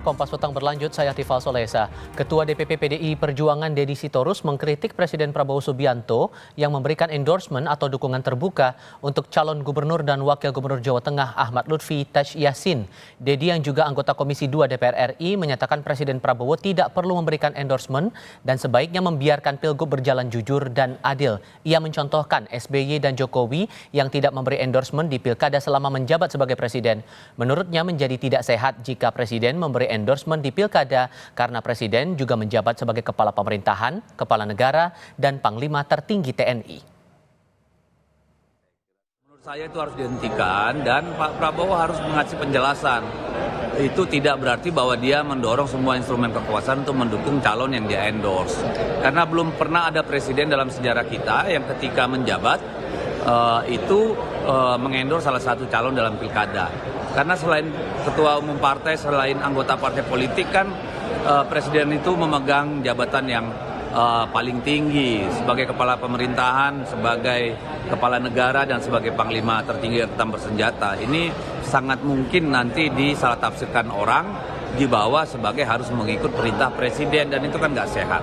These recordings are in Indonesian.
Kompas Petang berlanjut, saya Tifal Solesa. Ketua DPP PDI Perjuangan Deddy Sitorus mengkritik Presiden Prabowo Subianto yang memberikan endorsement atau dukungan terbuka untuk calon gubernur dan wakil gubernur Jawa Tengah Ahmad Lutfi Taj Yassin. Deddy yang juga anggota Komisi 2 DPR RI menyatakan Presiden Prabowo tidak perlu memberikan endorsement dan sebaiknya membiarkan pilgub berjalan jujur dan adil. Ia mencontohkan SBY dan Jokowi yang tidak memberi endorsement di pilkada selama menjabat sebagai presiden. Menurutnya menjadi tidak sehat jika presiden memberi endorsement di pilkada karena presiden juga menjabat sebagai kepala pemerintahan, kepala negara, dan panglima tertinggi TNI. Menurut saya itu harus dihentikan dan Pak Prabowo harus mengasih penjelasan. Itu tidak berarti bahwa dia mendorong semua instrumen kekuasaan untuk mendukung calon yang dia endorse. Karena belum pernah ada presiden dalam sejarah kita yang ketika menjabat mengendorse salah satu calon dalam pilkada. Karena selain ketua umum partai, selain anggota partai politik kan presiden itu memegang jabatan yang paling tinggi sebagai kepala pemerintahan, sebagai kepala negara dan sebagai panglima tertinggi angkatan bersenjata. Ini sangat mungkin nanti disalah-tafsirkan orang, dibawa sebagai harus mengikut perintah presiden dan itu kan nggak sehat.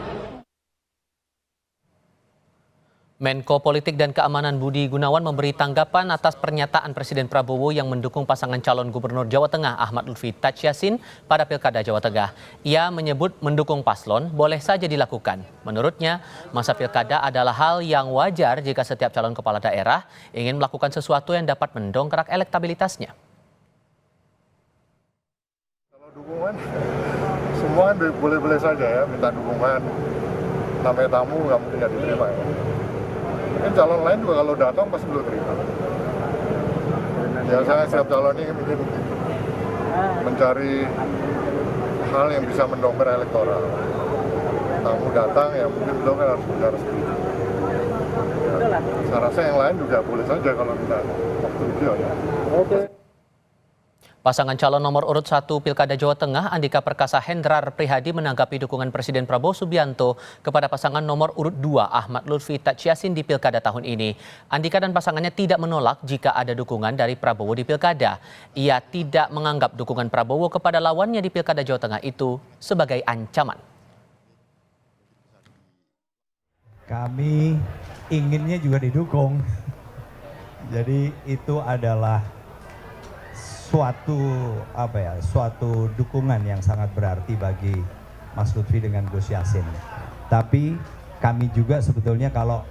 Menko Politik dan Keamanan Budi Gunawan memberi tanggapan atas pernyataan Presiden Prabowo yang mendukung pasangan calon gubernur Jawa Tengah Ahmad Lutfi Taj Yassin pada Pilkada Jawa Tengah. Ia menyebut mendukung paslon boleh saja dilakukan. Menurutnya, masa pilkada adalah hal yang wajar jika setiap calon kepala daerah ingin melakukan sesuatu yang dapat mendongkrak elektabilitasnya. Kalau dukungan, semua boleh-boleh saja ya minta dukungan. Namanya tamu nggak mungkin nggak diterima ya. Mungkin calon lain juga kalau datang pasti belum terima. Biasanya setiap calon ini ingin mencari hal yang bisa mendongkrak elektoral. Tamu datang ya mungkin belum harus setuju. Ya, saya rasa yang lain juga boleh saja kalau minta waktu video ya. Oke. Pasangan calon nomor urut 1 Pilkada Jawa Tengah Andika Perkasa Hendrar Prihadi menanggapi dukungan Presiden Prabowo Subianto kepada pasangan nomor urut 2 Ahmad Lutfi Taj Yassin di Pilkada tahun ini. Andika dan pasangannya tidak menolak jika ada dukungan dari Prabowo di Pilkada. Ia tidak menganggap dukungan Prabowo kepada lawannya di Pilkada Jawa Tengah itu sebagai ancaman. Kami inginnya juga didukung. Jadi itu adalah suatu dukungan yang sangat berarti bagi Mas Lutfi dengan Gus Yassin. Tapi kami juga sebetulnya kalau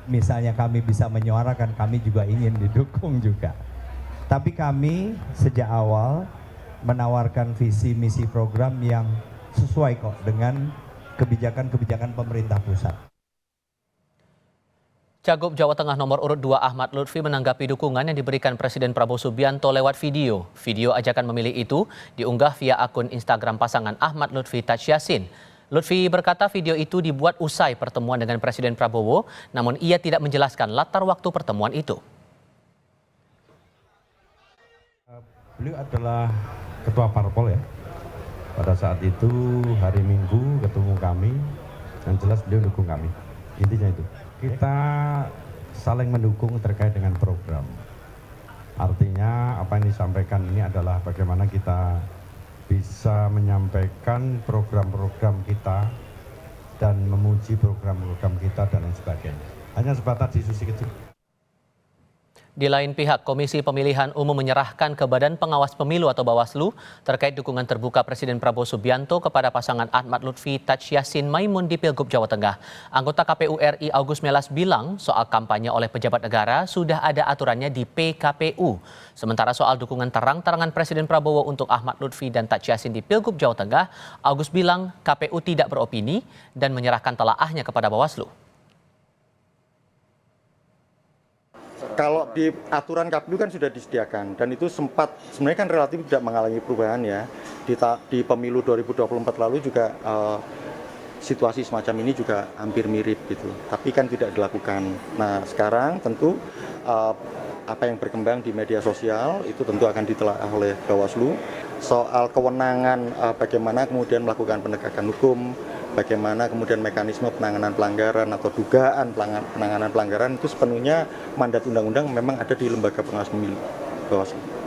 misalnya kami bisa menyuarakan, kami juga ingin didukung juga. Tapi kami sejak awal menawarkan visi misi program yang sesuai kok dengan kebijakan-kebijakan pemerintah pusat. Cagup Jawa Tengah nomor urut 2 Ahmad Lutfi menanggapi dukungan yang diberikan Presiden Prabowo Subianto lewat video. Video ajakan memilih itu diunggah via akun Instagram pasangan Ahmad Lutfi Taj Yassin. Lutfi berkata video itu dibuat usai pertemuan dengan Presiden Prabowo, namun ia tidak menjelaskan latar waktu pertemuan itu. Beliau adalah ketua parpol ya. Pada saat itu hari Minggu ketemu kami, yang jelas beliau dukung kami. Intinya itu. Kita saling mendukung terkait dengan program. Artinya apa yang disampaikan ini adalah bagaimana kita bisa menyampaikan program-program kita dan memuji program-program kita dan lain sebagainya. Hanya sebatas diskusi kecil. Di lain pihak, Komisi Pemilihan Umum menyerahkan ke Badan Pengawas Pemilu atau Bawaslu terkait dukungan terbuka Presiden Prabowo Subianto kepada pasangan Ahmad Lutfi Taj Yassin Maimun di Pilgub Jawa Tengah. Anggota KPU RI August Melas bilang soal kampanye oleh pejabat negara sudah ada aturannya di PKPU. Sementara soal dukungan terang-terangan Presiden Prabowo untuk Ahmad Lutfi dan Taj Yassin di Pilgub Jawa Tengah, August bilang KPU tidak beropini dan menyerahkan telaahnya kepada Bawaslu. Kalau di aturan KPU kan sudah disediakan dan itu sempat sebenarnya kan relatif tidak mengalami perubahan ya. Di pemilu 2024 lalu juga situasi semacam ini juga hampir mirip gitu. Tapi kan tidak dilakukan. Nah sekarang tentu apa yang berkembang di media sosial itu tentu akan ditelaah oleh Bawaslu. Soal kewenangan bagaimana kemudian melakukan penegakan hukum, bagaimana kemudian mekanisme penanganan pelanggaran atau dugaan penanganan pelanggaran itu sepenuhnya mandat undang-undang memang ada di Lembaga Pengawas Pemilu Bawaslu.